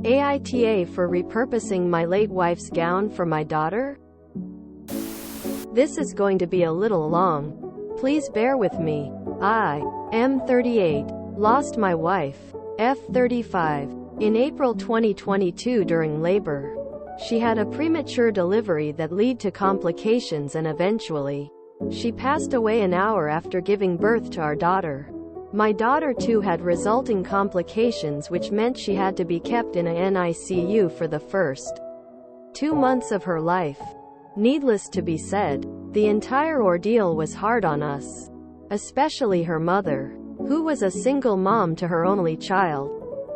AITA for repurposing my late wife's gown for my daughter? This is going to be a little long. Please bear with me. I am 38. Lost my wife, F35, in April 2022 during labor. She had a premature delivery that led to complications, and eventually, she passed away an hour after giving birth to our daughter. My daughter too had resulting complications, which meant she had to be kept in a NICU for the first 2 months of her life. Needless to be said, the entire ordeal was hard on us, especially her mother, who was a single mom to her only child.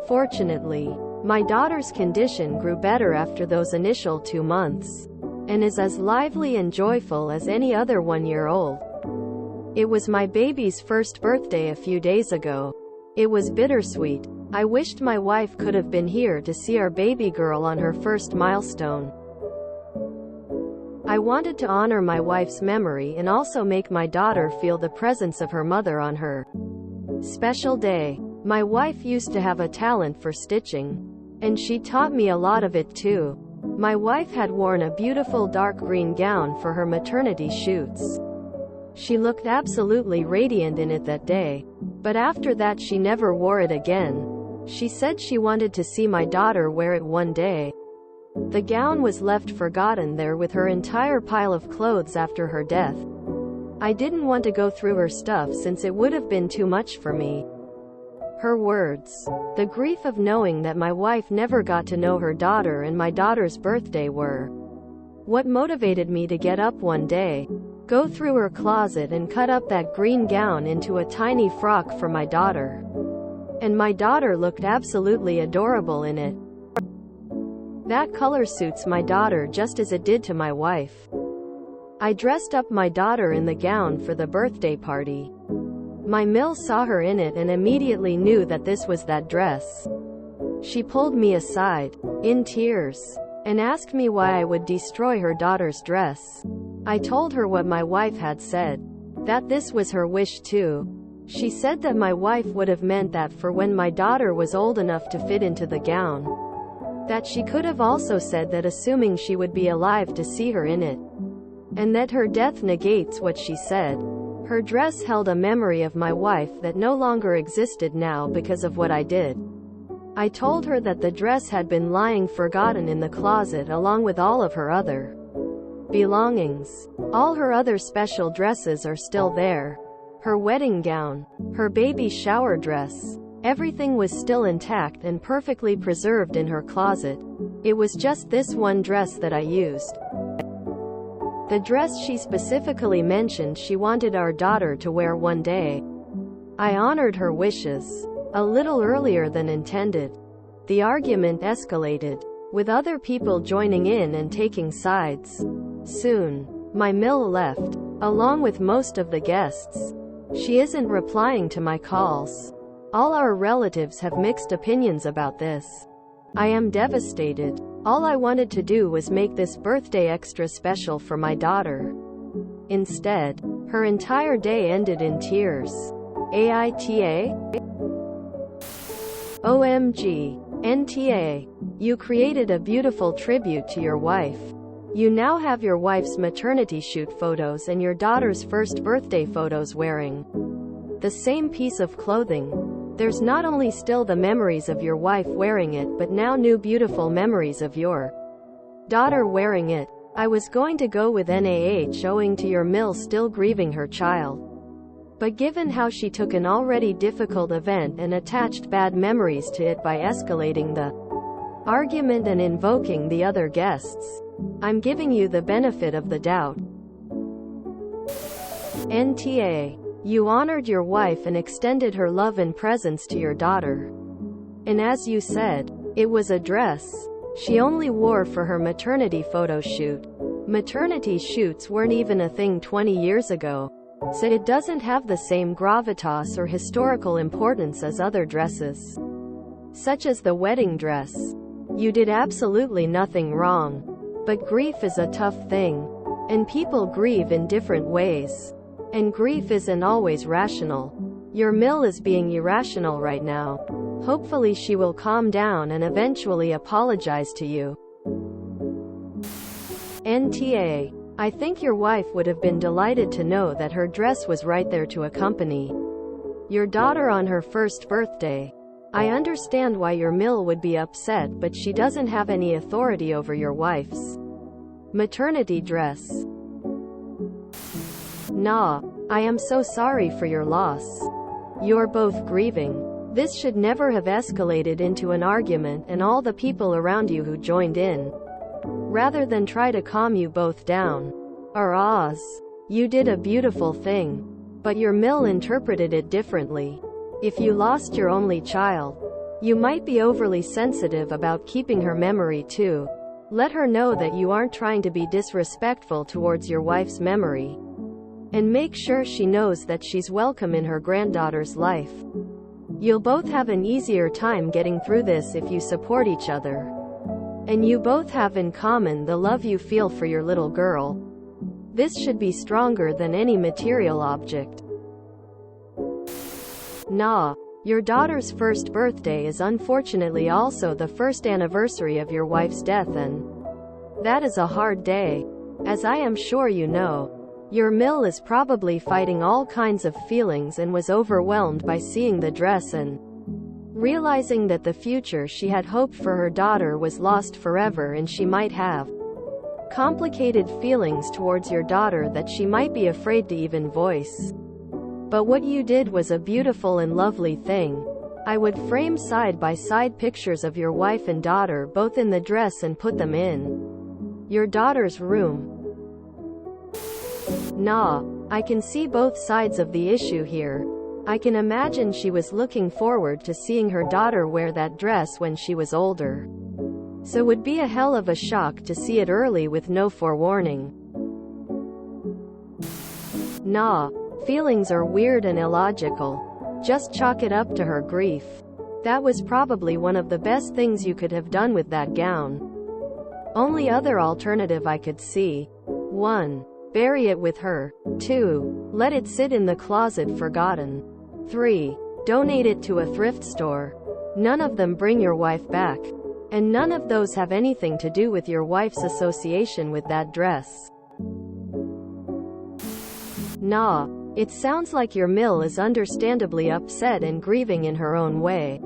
Fortunately, my daughter's condition grew better after those initial 2 months, and is as lively and joyful as any other 1-year-old. It was my baby's first birthday a few days ago. It was bittersweet. I wished my wife could have been here to see our baby girl on her first milestone. I wanted to honor my wife's memory and also make my daughter feel the presence of her mother on her special day. My wife used to have a talent for stitching, and she taught me a lot of it too. My wife had worn a beautiful dark green gown for her maternity shoots. She looked absolutely radiant in it that day, but after that she never wore it again. She said she wanted to see my daughter wear it one day. The gown was left forgotten there with her entire pile of clothes after her death. I didn't want to go through her stuff since it would have been too much for me. Her words. The grief of knowing that my wife never got to know her daughter and my daughter's birthday were what motivated me to get up one day, go through her closet and cut up that green gown into a tiny frock for my daughter. And my daughter looked absolutely adorable in it. That color suits my daughter just as it did to my wife. I dressed up my daughter in the gown for the birthday party. My mill saw her in it and immediately knew that this was that dress. She pulled me aside, in tears, and asked me why I would destroy her daughter's dress. I told her what my wife had said, that this was her wish too. She said that my wife would have meant that for when my daughter was old enough to fit into the gown. That she could have also said that assuming she would be alive to see her in it. And that her death negates what she said. Her dress held a memory of my wife that no longer existed now because of what I did. I told her that the dress had been lying forgotten in the closet along with all of her other belongings. All her other special dresses are still there. Her wedding gown, her baby shower dress, everything was still intact and perfectly preserved in her closet. It was just this one dress that I used. The dress she specifically mentioned she wanted our daughter to wear one day. I honored her wishes. A little earlier than intended. The argument escalated, with other people joining in and taking sides. Soon, my mill left, along with most of the guests. She isn't replying to my calls. All our relatives have mixed opinions about this. I am devastated. All I wanted to do was make this birthday extra special for my daughter. Instead, her entire day ended in tears. AITA? OMG. NTA. You created a beautiful tribute to your wife. You now have your wife's maternity shoot photos and your daughter's first birthday photos wearing the same piece of clothing. There's not only still the memories of your wife wearing it but now new beautiful memories of your daughter wearing it. I was going to go with NaH owing to your mill still grieving her child. But given how she took an already difficult event and attached bad memories to it by escalating the argument and invoking the other guests, I'm giving you the benefit of the doubt. NTA. You honored your wife and extended her love and presence to your daughter. And as you said, it was a dress she only wore for her maternity photo shoot. Maternity shoots weren't even a thing 20 years ago. So it doesn't have the same gravitas or historical importance as other dresses, such as the wedding dress. You did absolutely nothing wrong. But grief is a tough thing. And people grieve in different ways. And grief isn't always rational. Your mill is being irrational right now. Hopefully she will calm down and eventually apologize to you. NTA. I think your wife would have been delighted to know that her dress was right there to accompany your daughter on her first birthday. I understand why your Mill would be upset, but she doesn't have any authority over your wife's maternity dress. Nah, I am so sorry for your loss. You're both grieving. This should never have escalated into an argument and all the people around you who joined in, rather than try to calm you both down. Oz, you did a beautiful thing, but your Mill interpreted it differently. If you lost your only child, you might be overly sensitive about keeping her memory too. Let her know that you aren't trying to be disrespectful towards your wife's memory. And make sure she knows that she's welcome in her granddaughter's life. You'll both have an easier time getting through this if you support each other. And you both have in common the love you feel for your little girl. This should be stronger than any material object. Nah, your daughter's first birthday is unfortunately also the first anniversary of your wife's death, and that is a hard day. As I am sure you know, your Mill is probably fighting all kinds of feelings and was overwhelmed by seeing the dress and realizing that the future she had hoped for her daughter was lost forever, and she might have complicated feelings towards your daughter that she might be afraid to even voice. But what you did was a beautiful and lovely thing. I would frame side-by-side pictures of your wife and daughter both in the dress and put them in your daughter's room. Nah, I can see both sides of the issue here. I can imagine she was looking forward to seeing her daughter wear that dress when she was older. So it would be a hell of a shock to see it early with no forewarning. Nah, feelings are weird and illogical. Just chalk it up to her grief. That was probably one of the best things you could have done with that gown. Only other alternative I could see: 1. Bury it with her. 2. Let it sit in the closet forgotten. 3. Donate it to a thrift store. None of them bring your wife back. And none of those have anything to do with your wife's association with that dress. Nah, it sounds like your Mill is understandably upset and grieving in her own way.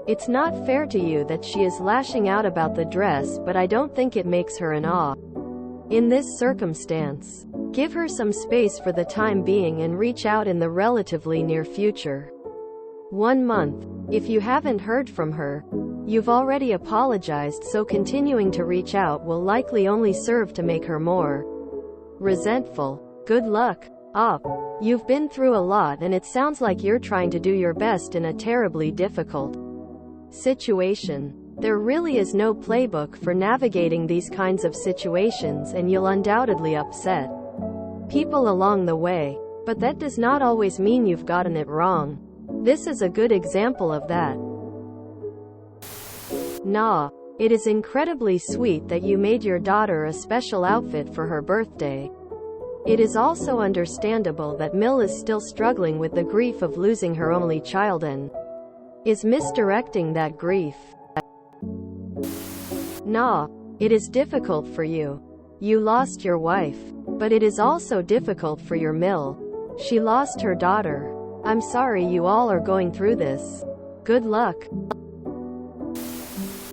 It's not fair to you that she is lashing out about the dress, but I don't think it makes her in awe. In this circumstance, give her some space for the time being and reach out in the relatively near future. 1 month. If you haven't heard from her, you've already apologized, so continuing to reach out will likely only serve to make her more resentful. Good luck. Op. You've been through a lot, and it sounds like you're trying to do your best in a terribly difficult situation. There really is no playbook for navigating these kinds of situations, and you'll undoubtedly upset people along the way. But that does not always mean you've gotten it wrong. This is a good example of that. Nah, it is incredibly sweet that you made your daughter a special outfit for her birthday. It is also understandable that Mill is still struggling with the grief of losing her only child and is misdirecting that grief. Nah, it is difficult for you. You lost your wife. But it is also difficult for your Mill. She lost her daughter. I'm sorry you all are going through this. Good luck.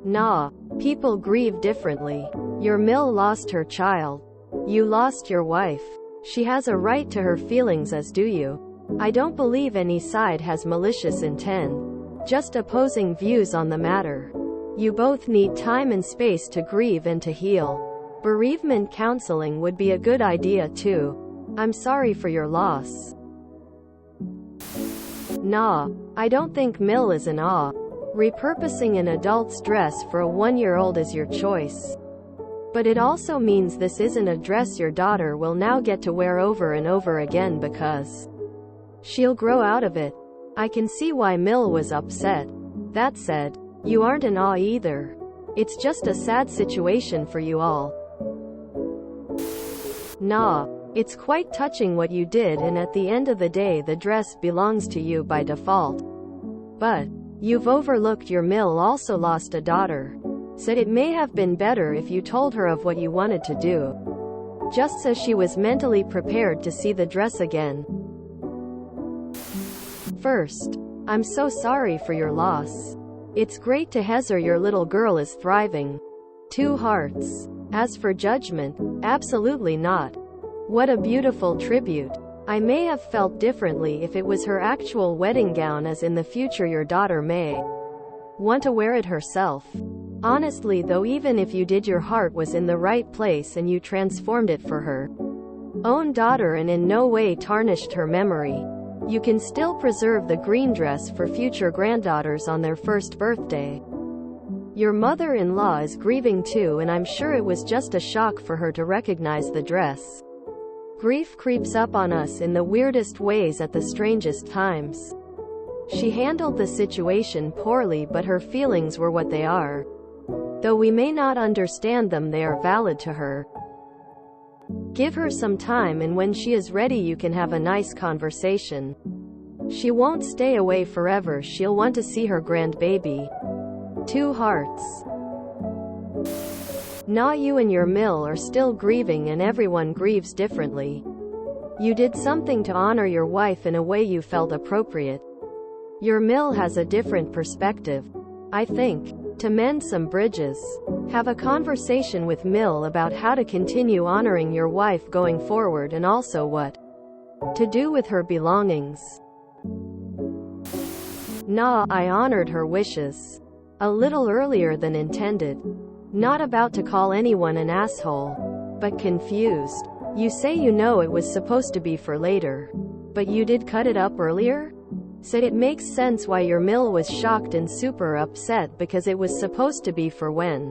Nah, people grieve differently. Your Mill lost her child. You lost your wife. She has a right to her feelings, as do you. I don't believe any side has malicious intent. Just opposing views on the matter. You both need time and space to grieve and to heal. Bereavement counseling would be a good idea too. I'm sorry for your loss. Nah, I don't think Mill is in awe. Repurposing an adult's dress for a 1-year-old is your choice. But it also means this isn't a dress your daughter will now get to wear over and over again because she'll grow out of it. I can see why Mill was upset. That said, you aren't in awe either. It's just a sad situation for you all. Nah, it's quite touching what you did, and at the end of the day the dress belongs to you by default. But You've overlooked your mill also lost a daughter. Said it may have been better if you told her of what you wanted to do. Just as she was mentally prepared to see the dress again. First, I'm so sorry for your loss. It's great to hear your little girl is thriving. 2 hearts. As for judgment, absolutely not. What a beautiful tribute. I may have felt differently if it was her actual wedding gown, as in the future your daughter may want to wear it herself. Honestly though, even if you did, your heart was in the right place and you transformed it for her own daughter and in no way tarnished her memory. You can still preserve the green dress for future granddaughters on their first birthday. Your mother-in-law is grieving too, and I'm sure it was just a shock for her to recognize the dress. Grief creeps up on us in the weirdest ways at the strangest times. She handled the situation poorly, but her feelings were what they are. Though we may not understand them, they are valid to her. Give her some time, and when she is ready you can have a nice conversation. She won't stay away forever, she'll want to see her grandbaby. 2 hearts. Not you and your mill are still grieving, and everyone grieves differently. You did something to honor your wife in a way you felt appropriate. Your mill has a different perspective. I think, to mend some bridges, have a conversation with Mill about how to continue honoring your wife going forward, and also what to do with her belongings. Nah, I honored her wishes. A little earlier than intended. Not about to call anyone an asshole, but confused. You say you know it was supposed to be for later, but you did cut it up earlier? Said it makes sense why your mill was shocked and super upset, because it was supposed to be for when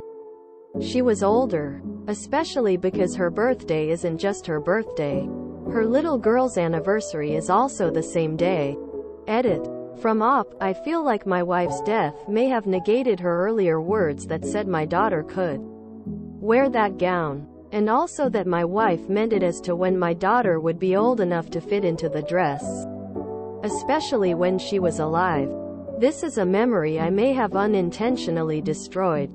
she was older. Especially because her birthday isn't just her birthday. Her little girl's anniversary is also the same day. Edit. From Op, I feel like my wife's death may have negated her earlier words that said my daughter could wear that gown. And also that my wife meant it as to when my daughter would be old enough to fit into the dress. Especially when she was alive. This is a memory I may have unintentionally destroyed.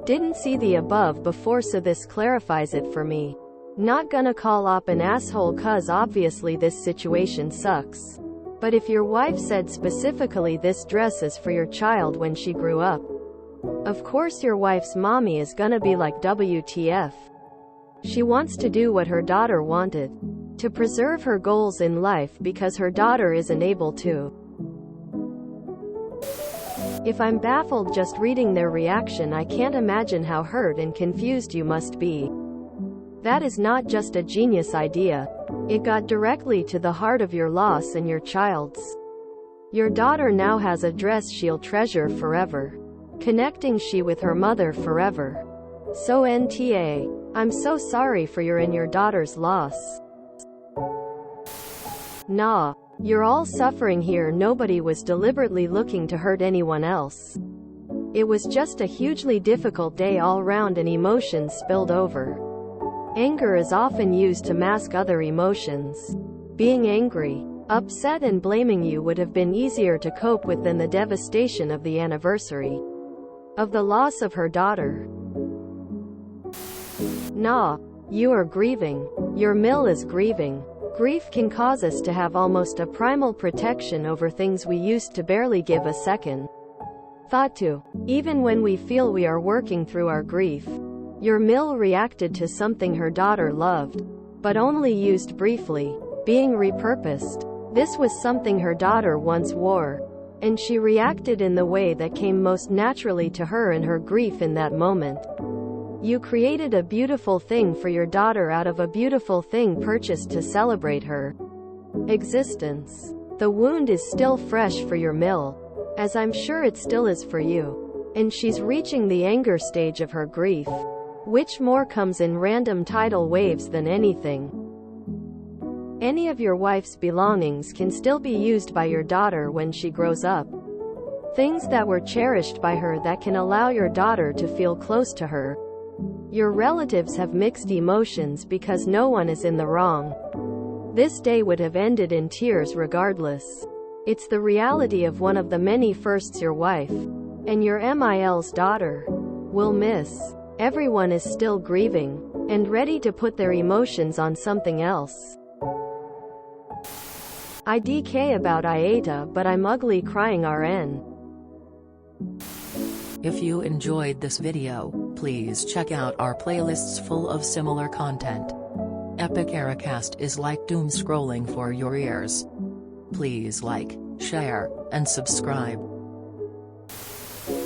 Didn't see the above before, so this clarifies it for me. Not gonna call Op an asshole, cause obviously this situation sucks. But if your wife said specifically this dress is for your child when she grew up, of course your wife's mommy is gonna be like, WTF. She wants to do what her daughter wanted. To preserve her goals in life because her daughter isn't able to. If I'm baffled just reading their reaction, I can't imagine how hurt and confused you must be. That is not just a genius idea. It got directly to the heart of your loss and your child's. Your daughter now has a dress she'll treasure forever. Connecting she with her mother forever. So NTA. I'm so sorry for your and your daughter's loss. Nah, you're all suffering here. Nobody was deliberately looking to hurt anyone else. It was just a hugely difficult day all round, and emotions spilled over. Anger is often used to mask other emotions. Being angry, upset and blaming you would have been easier to cope with than the devastation of the anniversary of the loss of her daughter. Nah, you are grieving. Your mill is grieving. Grief can cause us to have almost a primal protection over things we used to barely give a second thought to. Even when we feel we are working through our grief. Your mill reacted to something her daughter loved, but only used briefly. Being repurposed. This was something her daughter once wore, and she reacted in the way that came most naturally to her in her grief in that moment. You created a beautiful thing for your daughter out of a beautiful thing purchased to celebrate her existence. The wound is still fresh for your mill, as I'm sure it still is for you. And she's reaching the anger stage of her grief, which more comes in random tidal waves than anything. Any of your wife's belongings can still be used by your daughter when she grows up. Things that were cherished by her that can allow your daughter to feel close to her. Your relatives have mixed emotions because no one is in the wrong. This day would have ended in tears regardless. It's the reality of one of the many firsts your wife and your MIL's daughter will miss. Everyone is still grieving and ready to put their emotions on something else. I DK about AITA, but I'm ugly crying RN. If you enjoyed this video, please check out our playlists full of similar content. Epic Ericast is like doom scrolling for your ears. Please like, share, and subscribe.